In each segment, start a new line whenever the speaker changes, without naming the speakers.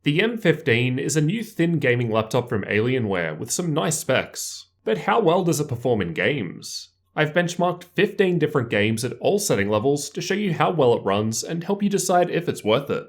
The M15 is a new thin gaming laptop from Alienware with some nice specs, but how well does it perform in games? I've benchmarked 15 different games at all setting levels to show you how well it runs and help you decide if it's worth it.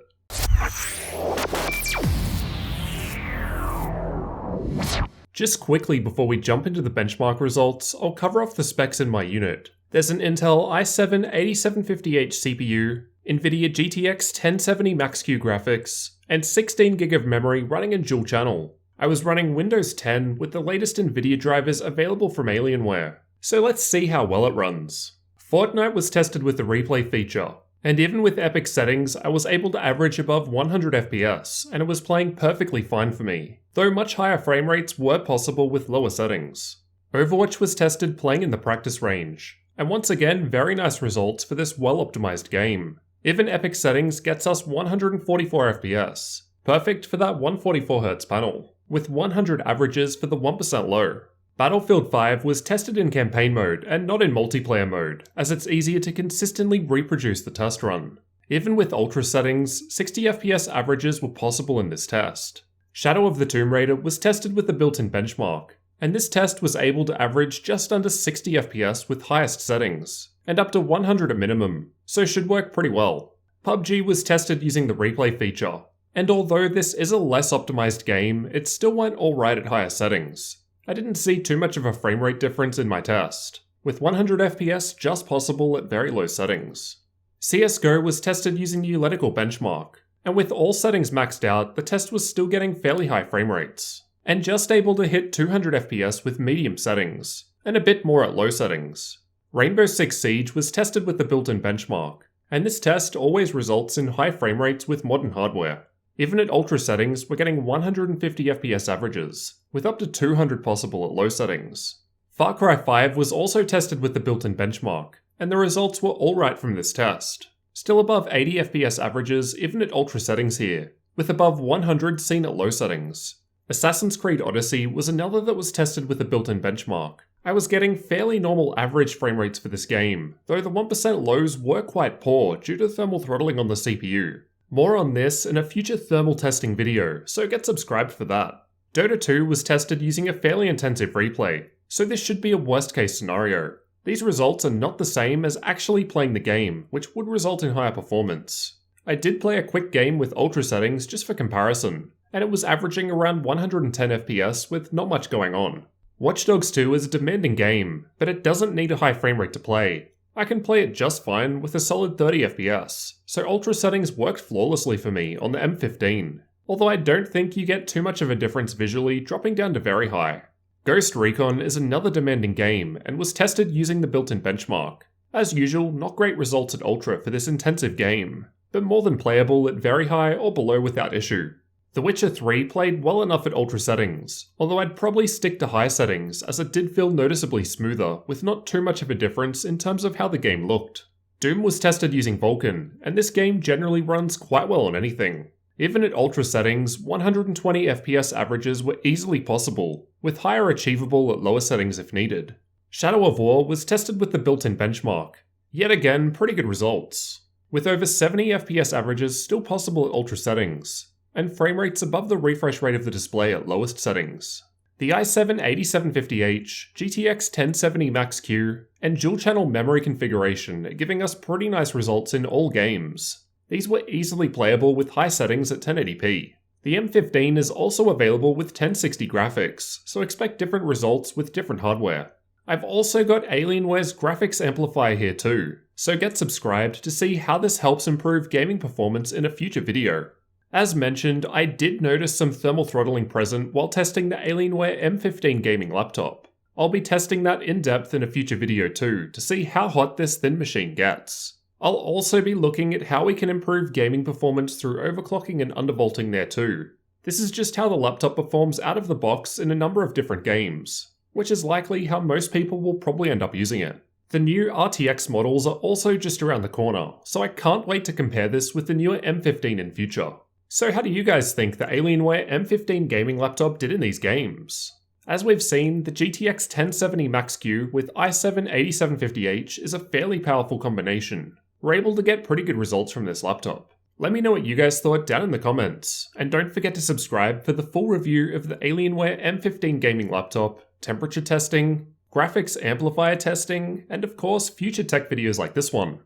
Just quickly before we jump into the benchmark results, I'll cover off the specs in my unit. There's an Intel i7-8750H CPU, Nvidia GTX 1070 Max-Q graphics, and 16GB of memory running in dual channel. I was running Windows 10 with the latest Nvidia drivers available from Alienware, so let's see how well it runs. Fortnite was tested with the replay feature, and even with epic settings I was able to average above 100 FPS, and it was playing perfectly fine for me, though much higher frame rates were possible with lower settings. Overwatch was tested playing in the practice range, and once again very nice results for this well-optimized game. Even epic settings gets us 144 FPS, perfect for that 144Hz panel, with 100 averages for the 1% low. Battlefield 5 was tested in campaign mode and not in multiplayer mode, as it's easier to consistently reproduce the test run. Even with ultra settings, 60 FPS averages were possible in this test. Shadow of the Tomb Raider was tested with the built-in benchmark, and this test was able to average just under 60 FPS with highest settings, and up to 100 at minimum, so should work pretty well. PUBG was tested using the replay feature, and although this is a less optimized game, it still went alright at higher settings. I didn't see too much of a frame rate difference in my test, with 100 FPS just possible at very low settings. CSGO was tested using the Euletical benchmark, and with all settings maxed out, the test was still getting fairly high frame rates, and just able to hit 200 FPS with medium settings, and a bit more at low settings. Rainbow Six Siege was tested with the built-in benchmark, and this test always results in high frame rates with modern hardware. Even at ultra settings, we're getting 150 FPS averages, with up to 200 possible at low settings. Far Cry 5 was also tested with the built-in benchmark, and the results were alright from this test. Still above 80 FPS averages even at ultra settings here, with above 100 seen at low settings. Assassin's Creed Odyssey was another that was tested with the built-in benchmark. I was getting fairly normal average frame rates for this game, though the 1% lows were quite poor due to thermal throttling on the CPU. More on this in a future thermal testing video, so get subscribed for that. Dota 2 was tested using a fairly intensive replay, so this should be a worst case scenario. These results are not the same as actually playing the game, which would result in higher performance. I did play a quick game with ultra settings just for comparison, and it was averaging around 110 FPS with not much going on. Watch Dogs 2 is a demanding game, but it doesn't need a high frame rate to play. I can play it just fine with a solid 30 FPS, so ultra settings worked flawlessly for me on the M15, although I don't think you get too much of a difference visually dropping down to very high. Ghost Recon is another demanding game and was tested using the built-in benchmark. As usual, not great results at ultra for this intensive game, but more than playable at very high or below without issue. The Witcher 3 played well enough at ultra settings, although I'd probably stick to high settings as it did feel noticeably smoother with not too much of a difference in terms of how the game looked. Doom was tested using Vulkan, and this game generally runs quite well on anything. Even at ultra settings, 120 FPS averages were easily possible, with higher achievable at lower settings if needed. Shadow of War was tested with the built-in benchmark. Yet again, pretty good results, with over 70 FPS averages still possible at ultra settings, and frame rates above the refresh rate of the display at lowest settings. The i7-8750H, GTX 1070 Max-Q, and dual-channel memory configuration are giving us pretty nice results in all games. These were easily playable with high settings at 1080p. The M15 is also available with 1060 graphics, so expect different results with different hardware. I've also got Alienware's graphics amplifier here too, so get subscribed to see how this helps improve gaming performance in a future video. As mentioned, I did notice some thermal throttling present while testing the Alienware M15 gaming laptop. I'll be testing that in depth in a future video too, to see how hot this thin machine gets. I'll also be looking at how we can improve gaming performance through overclocking and undervolting there too. This is just how the laptop performs out of the box in a number of different games, which is likely how most people will probably end up using it. The new RTX models are also just around the corner, so I can't wait to compare this with the newer M15 in future. So how do you guys think the Alienware M15 gaming laptop did in these games? As we've seen, the GTX 1070 Max-Q with i7-8750H is a fairly powerful combination. We're able to get pretty good results from this laptop. Let me know what you guys thought down in the comments, and don't forget to subscribe for the full review of the Alienware M15 gaming laptop, temperature testing, graphics amplifier testing, and of course future tech videos like this one.